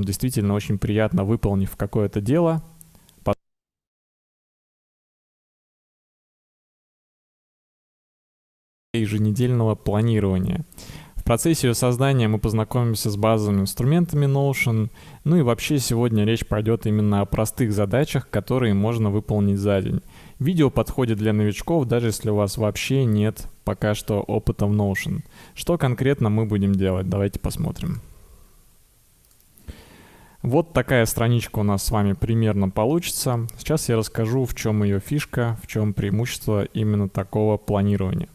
действительно очень приятно, выполнив какое-то дело, еженедельного планирования. В процессе ее создания мы познакомимся с базовыми инструментами Notion, ну и вообще сегодня речь пойдет именно о простых задачах, которые можно выполнить за день. Видео подходит для новичков, даже если у вас вообще нет пока что опыта в Notion. Что конкретно мы будем делать? Давайте посмотрим. Вот такая страничка у нас с вами примерно получится. Сейчас я расскажу, в чем ее фишка, в чем преимущество именно такого планирования.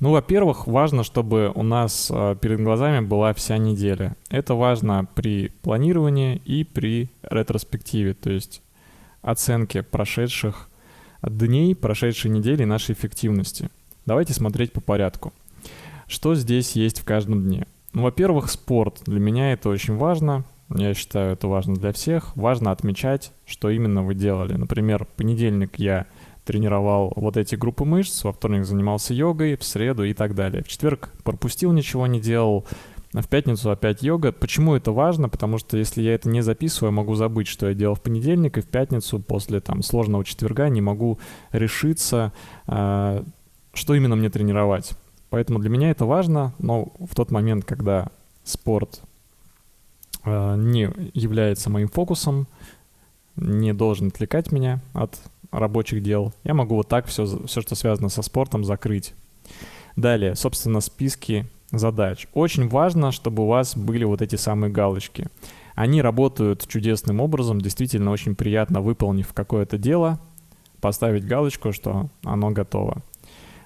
Ну, во-первых, важно, чтобы у нас перед глазами была вся неделя. Это важно при планировании и при ретроспективе, то есть оценке прошедших дней, прошедшей недели нашей эффективности. Давайте смотреть по порядку. Что здесь есть в каждом дне? Ну, во-первых, спорт. Для меня это очень важно. Я считаю, это важно для всех. Важно отмечать, что именно вы делали. Например, в понедельник я тренировал вот эти группы мышц, во вторник занимался йогой, в среду и так далее. В четверг пропустил, ничего не делал, а в пятницу опять йога. Почему это важно? Потому что если я это не записываю, я могу забыть, что я делал в понедельник, и в пятницу после сложного четверга не могу решиться, что именно мне тренировать. Поэтому для меня это важно, но в тот момент, когда спорт не является моим фокусом, не должен отвлекать меня от рабочих дел, я могу вот так все, что связано со спортом, закрыть. Далее, собственно, списки задач. Очень важно, чтобы у вас были вот эти самые галочки. Они работают чудесным образом, действительно очень приятно, выполнив какое-то дело, поставить галочку, что оно готово.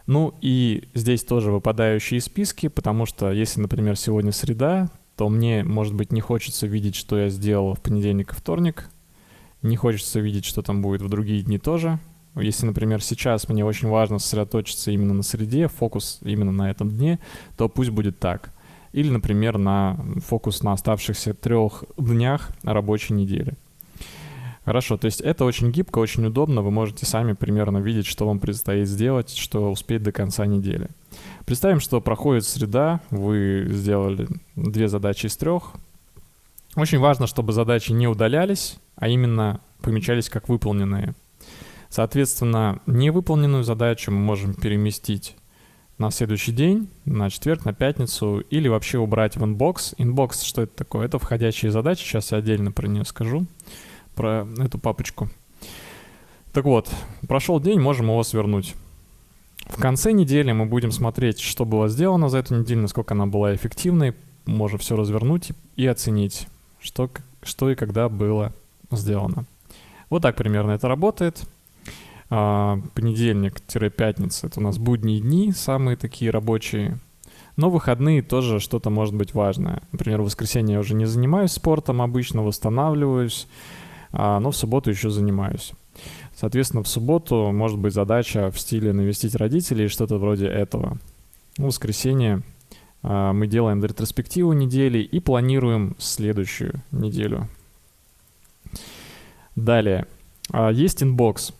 Ну и здесь тоже выпадающие списки, потому что если, например, сегодня среда, то мне, может быть, не хочется видеть, что я сделал в понедельник и вторник, не хочется видеть, что там будет в другие дни тоже. Если, например, сейчас мне очень важно сосредоточиться именно на среде, фокус именно на этом дне, то пусть будет так. Или, например, фокус на оставшихся 3 днях рабочей недели. Хорошо, то есть это очень гибко, очень удобно. Вы можете сами примерно видеть, что вам предстоит сделать, что успеть до конца недели. Представим, что проходит среда, вы сделали 2 задачи из 3. Очень важно, чтобы задачи не удалялись, а именно помечались как выполненные. Соответственно, невыполненную задачу мы можем переместить на следующий день, на четверг, на пятницу, или вообще убрать в инбокс. Инбокс, что это такое? Это входящие задачи, сейчас я отдельно про нее скажу, про эту папочку. Так вот, прошел день, можем его свернуть. В конце недели мы будем смотреть, что было сделано за эту неделю, насколько она была эффективной, можем все развернуть и оценить, что и когда было сделано. Вот так примерно это работает. Понедельник-пятница — это у нас будние дни, самые такие рабочие. Но выходные тоже что-то может быть важное. Например, в воскресенье я уже не занимаюсь спортом обычно, восстанавливаюсь, но в субботу еще занимаюсь. Соответственно, в субботу может быть задача в стиле навестить родителей и что-то вроде этого. В воскресенье мы делаем ретроспективу недели и планируем следующую неделю. Далее. Есть инбокс.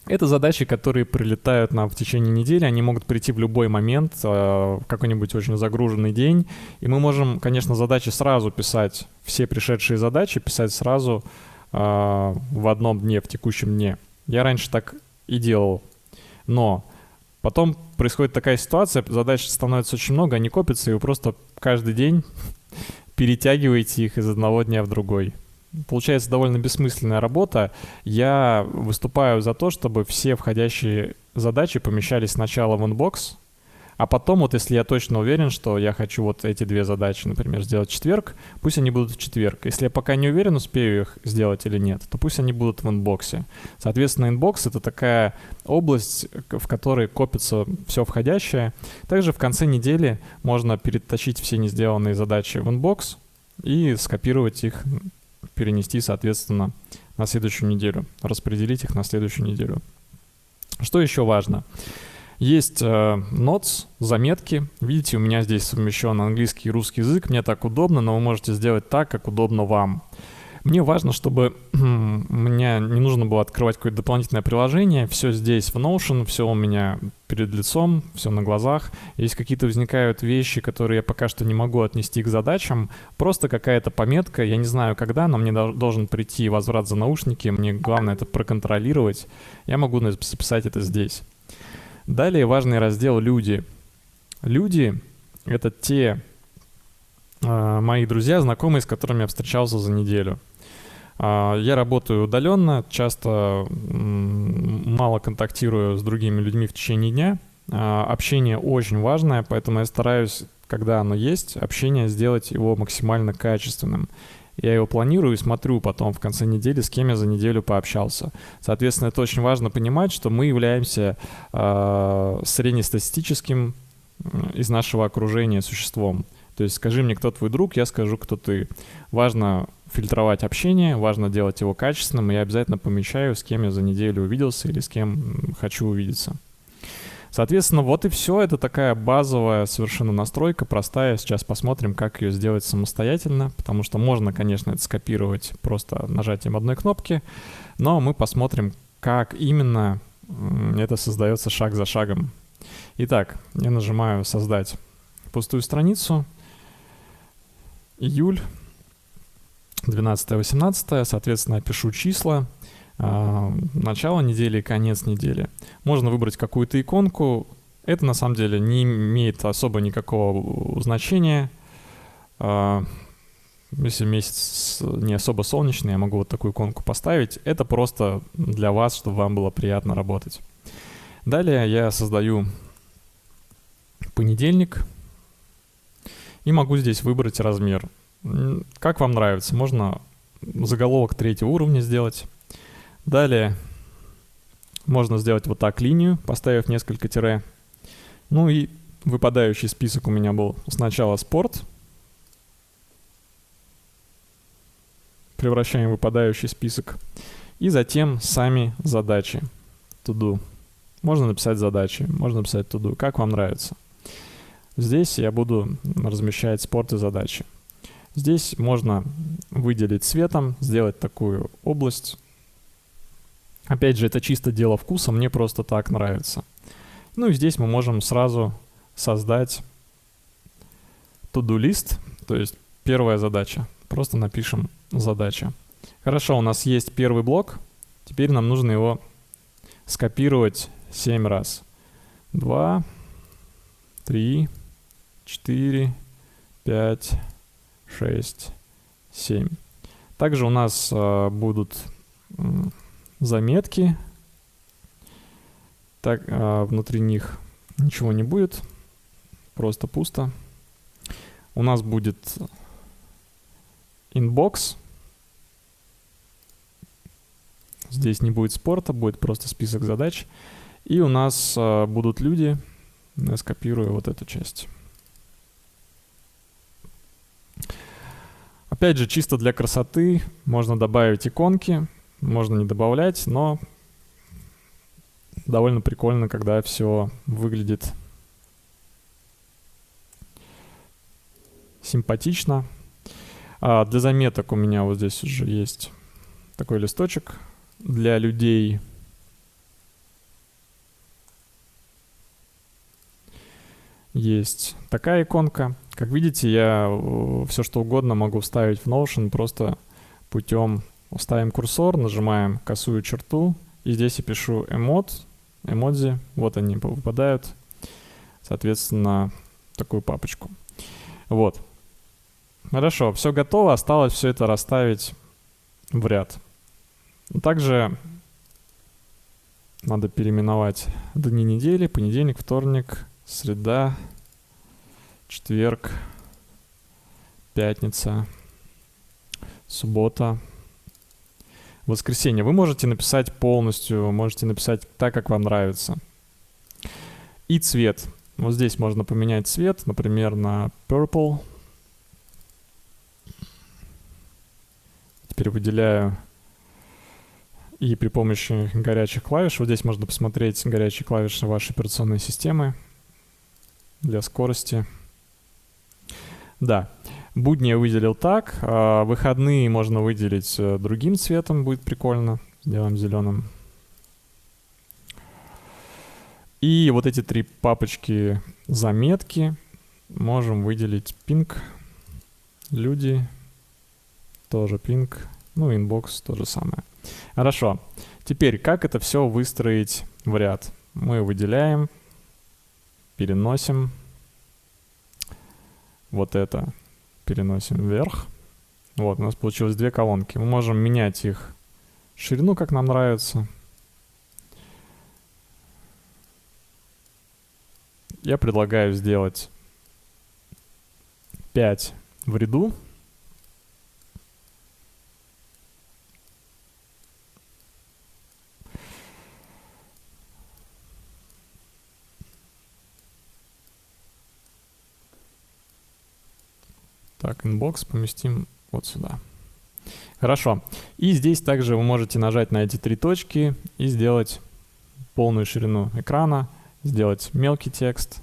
Это задачи, которые прилетают нам в течение недели. Они могут прийти в любой момент, в какой-нибудь очень загруженный день. И мы можем, конечно, задачи сразу писать, все пришедшие задачи писать сразу в одном дне, в текущем дне. Я раньше так и делал. Но потом происходит такая ситуация, задач становится очень много, они копятся, и вы просто каждый день перетягиваете их из одного дня в другой. Получается довольно бессмысленная работа. Я выступаю за то, чтобы все входящие задачи помещались сначала в инбокс, а потом, вот если я точно уверен, что я хочу вот эти 2 задачи, например, сделать в четверг, пусть они будут в четверг. Если я пока не уверен, успею их сделать или нет, то пусть они будут в инбоксе. Соответственно, инбокс — это такая область, в которой копится все входящее. Также в конце недели можно перетащить все не сделанные задачи в инбокс и скопировать их, перенести, соответственно, на следующую неделю, распределить их на следующую неделю. Что еще важно? Есть notes, заметки. Видите, у меня здесь совмещен английский и русский язык. Мне так удобно, но вы можете сделать так, как удобно вам. Мне важно, чтобы мне не нужно было открывать какое-то дополнительное приложение. Все здесь в Notion, все у меня перед лицом, все на глазах. Если какие-то возникают вещи, которые я пока что не могу отнести к задачам, просто какая-то пометка, я не знаю когда, но мне должен прийти возврат за наушники, мне главное это проконтролировать. Я могу записать это здесь. Далее важный раздел «Люди». Люди — это те мои друзья, знакомые, с которыми я встречался за неделю. Я работаю удаленно, часто мало контактирую с другими людьми в течение дня. Общение очень важное, поэтому я стараюсь, когда оно есть, общение сделать его максимально качественным. Я его планирую и смотрю потом в конце недели, с кем я за неделю пообщался. Соответственно, это очень важно понимать, что мы являемся среднестатистическим из нашего окружения существом. То есть скажи мне, кто твой друг, я скажу, кто ты. Важно фильтровать общение, важно делать его качественным, и я обязательно помечаю, с кем я за неделю увиделся или с кем хочу увидеться. Соответственно, вот и все. Это такая базовая совершенно настройка, простая. Сейчас посмотрим, как ее сделать самостоятельно, потому что можно, конечно, это скопировать просто нажатием одной кнопки, но мы посмотрим, как именно это создается шаг за шагом. Итак, я нажимаю «Создать пустую страницу». Июль, 12-18, соответственно, я пишу числа, начало недели и конец недели. Можно выбрать какую-то иконку. Это на самом деле не имеет особо никакого значения. Если месяц не особо солнечный, я могу вот такую иконку поставить. Это просто для вас, чтобы вам было приятно работать. Далее я создаю понедельник. И могу здесь выбрать размер. Как вам нравится. Можно заголовок 3-го уровня сделать. Далее можно сделать вот так линию, поставив несколько тире. Ну и выпадающий список у меня был сначала спорт. Превращаем выпадающий список. И затем сами задачи. To do. Можно написать задачи, можно написать to do. Как вам нравится. Здесь я буду размещать спорт и задачи. Здесь можно выделить цветом, сделать такую область. Опять же, это чисто дело вкуса, мне просто так нравится. Ну и здесь мы можем сразу создать to-do list, то есть первая задача. Просто напишем задача. Хорошо, у нас есть первый блок. Теперь нам нужно его скопировать 7 раз. 2, 3, 4, 5, 6, 7. Также у нас будут заметки. Так, внутри них ничего не будет. Просто пусто. У нас будет inbox. Здесь не будет спорта, будет просто список задач. И у нас будут люди. Я скопирую вот эту часть. Опять же, чисто для красоты можно добавить иконки, можно не добавлять, но довольно прикольно, когда все выглядит симпатично. Для заметок у меня вот здесь уже есть такой листочек. Для людей есть такая иконка. Как видите, я все что угодно могу вставить в Notion просто путем ставим курсор, нажимаем косую черту, и здесь я пишу эмодзи, вот они выпадают, соответственно, такую папочку. Вот. Хорошо, все готово, осталось все это расставить в ряд. Также надо переименовать дни недели: понедельник, вторник, среда, четверг, пятница, суббота, воскресенье. Вы можете написать полностью, можете написать так, как вам нравится. И цвет. Вот здесь можно поменять цвет, например, на purple. Теперь выделяю и при помощи горячих клавиш. Вот здесь можно посмотреть горячие клавиши вашей операционной системы для скорости. Да. Будни я выделил так, выходные можно выделить другим цветом, будет прикольно. Сделаем зеленым. И вот эти 3 папочки заметки можем выделить pink, люди, тоже pink, ну, inbox то же самое. Хорошо. Теперь, как это все выстроить в ряд? Мы выделяем, переносим, вот это переносим вверх. Вот, у нас получилось 2 колонки. Мы можем менять их ширину, как нам нравится. Я предлагаю сделать 5 в ряду. Так, inbox поместим вот сюда. Хорошо. И здесь также вы можете нажать на эти 3 точки и сделать полную ширину экрана, сделать мелкий текст.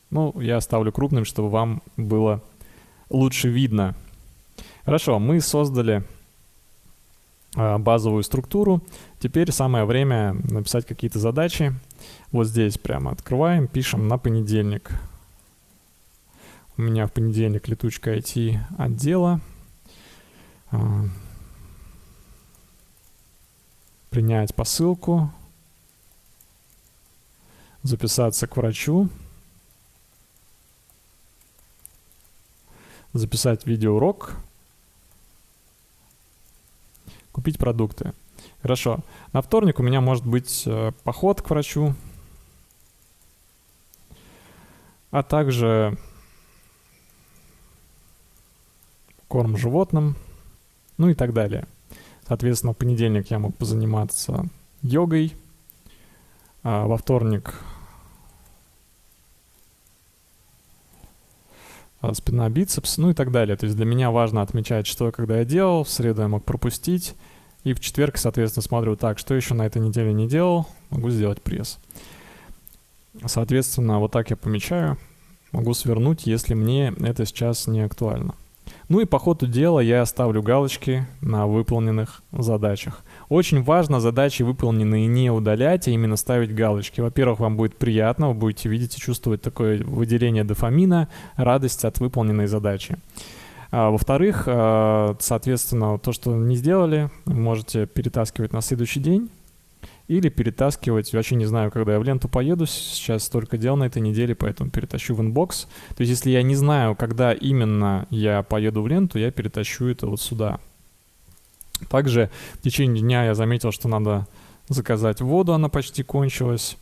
Ну, я оставлю крупным, чтобы вам было лучше видно. Хорошо, мы создали базовую структуру. Теперь самое время написать какие-то задачи. Вот здесь прямо открываем, пишем на понедельник. У меня в понедельник летучка IT отдела. Принять посылку. Записаться к врачу. Записать видеоурок. Купить продукты. Хорошо. На вторник у меня может быть поход к врачу. А также корм животным. Ну и так далее. Соответственно, в понедельник я мог позаниматься йогой. А во вторник спина, бицепс, ну и так далее. То есть для меня важно отмечать, что когда я делал, в среду я мог пропустить, и в четверг, соответственно, смотрю, так, что еще на этой неделе не делал, могу сделать пресс. Соответственно, вот так я помечаю, могу свернуть, если мне это сейчас не актуально. Ну и по ходу дела я оставлю галочки на выполненных задачах. Очень важно задачи выполненные не удалять, а именно ставить галочки. Во-первых, вам будет приятно, вы будете видеть и чувствовать такое выделение дофамина, радость от выполненной задачи. Во-вторых, соответственно, то, что не сделали, можете перетаскивать на следующий день. Или перетаскивать, вообще не знаю, когда я в ленту поеду, сейчас столько дел на этой неделе, поэтому перетащу в инбокс. То есть если я не знаю, когда именно я поеду в ленту, я перетащу это вот сюда. Также в течение дня я заметил, что надо заказать воду, она почти кончилась.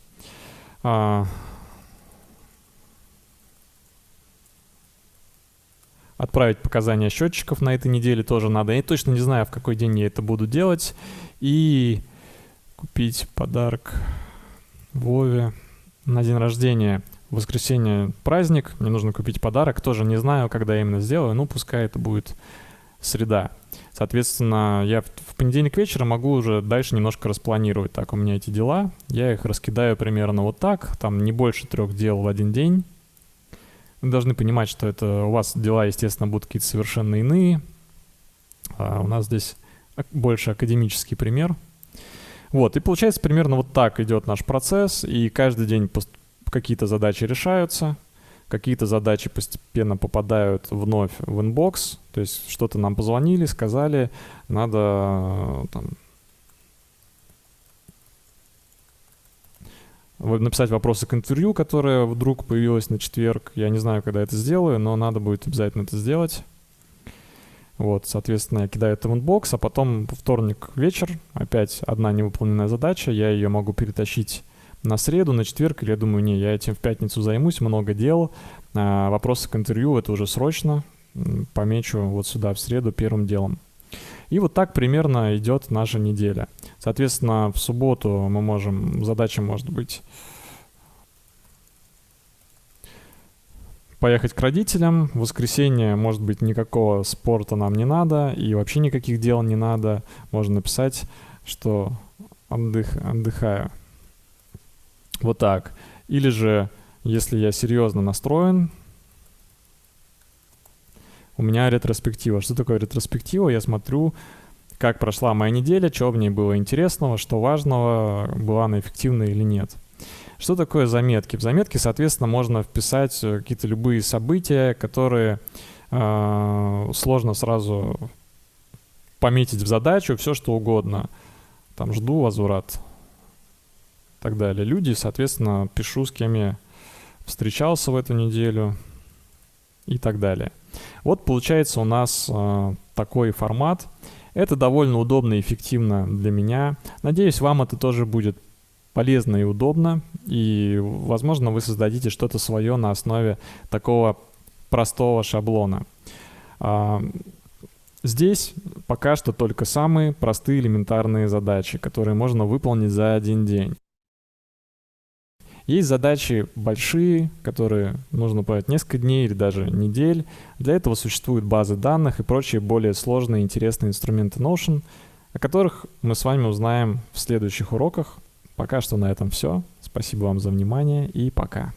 Отправить показания счетчиков на этой неделе тоже надо. Я точно не знаю, в какой день я это буду делать. И купить подарок Вове на день рождения. В воскресенье праздник, мне нужно купить подарок. Тоже не знаю, когда я именно сделаю, но пускай это будет среда. Соответственно, я в понедельник вечером могу уже дальше немножко распланировать. Так, у меня эти дела, я их раскидаю примерно вот так. Там не больше 3 дел в один день. Вы должны понимать, что это у вас дела, естественно, будут какие-то совершенно иные. А у нас здесь больше академический пример. Вот, и получается примерно вот так идет наш процесс, и каждый день какие-то задачи решаются, какие-то задачи постепенно попадают вновь в инбокс, то есть что-то нам позвонили, сказали, надо там написать вопросы к интервью, которое вдруг появилось на четверг. Я не знаю, когда это сделаю, но надо будет обязательно это сделать. Вот, соответственно, я кидаю это в инбокс, а потом во вторник вечер, опять одна невыполненная задача, я ее могу перетащить на среду, на четверг, или я думаю, не, я этим в пятницу займусь, много дел, вопросы к интервью, это уже срочно, помечу вот сюда в среду первым делом. И вот так примерно идет наша неделя. Соответственно, в субботу мы можем, задача может быть поехать к родителям. В воскресенье, может быть, никакого спорта нам не надо, и вообще никаких дел не надо. Можно написать, что отдыхаю. Вот так. Или же, если я серьезно настроен, у меня ретроспектива. Что такое ретроспектива? Я смотрю, как прошла моя неделя, что в ней было интересного, что важного, была она эффективна или нет. Что такое заметки? В заметки, соответственно, можно вписать какие-то любые события, которые сложно сразу пометить в задачу, все что угодно. Там жду возврат и так далее. Люди, соответственно, пишу, с кем я встречался в эту неделю и так далее. Вот получается у нас такой формат. Это довольно удобно и эффективно для меня. Надеюсь, вам это тоже будет полезно и удобно. И, возможно, вы создадите что-то свое на основе такого простого шаблона. Здесь пока что только самые простые элементарные задачи, которые можно выполнить за один день. Есть задачи большие, которые нужно выполнять несколько дней или даже недель. Для этого существуют базы данных и прочие более сложные и интересные инструменты Notion, о которых мы с вами узнаем в следующих уроках. Пока что на этом все. Спасибо вам за внимание и пока.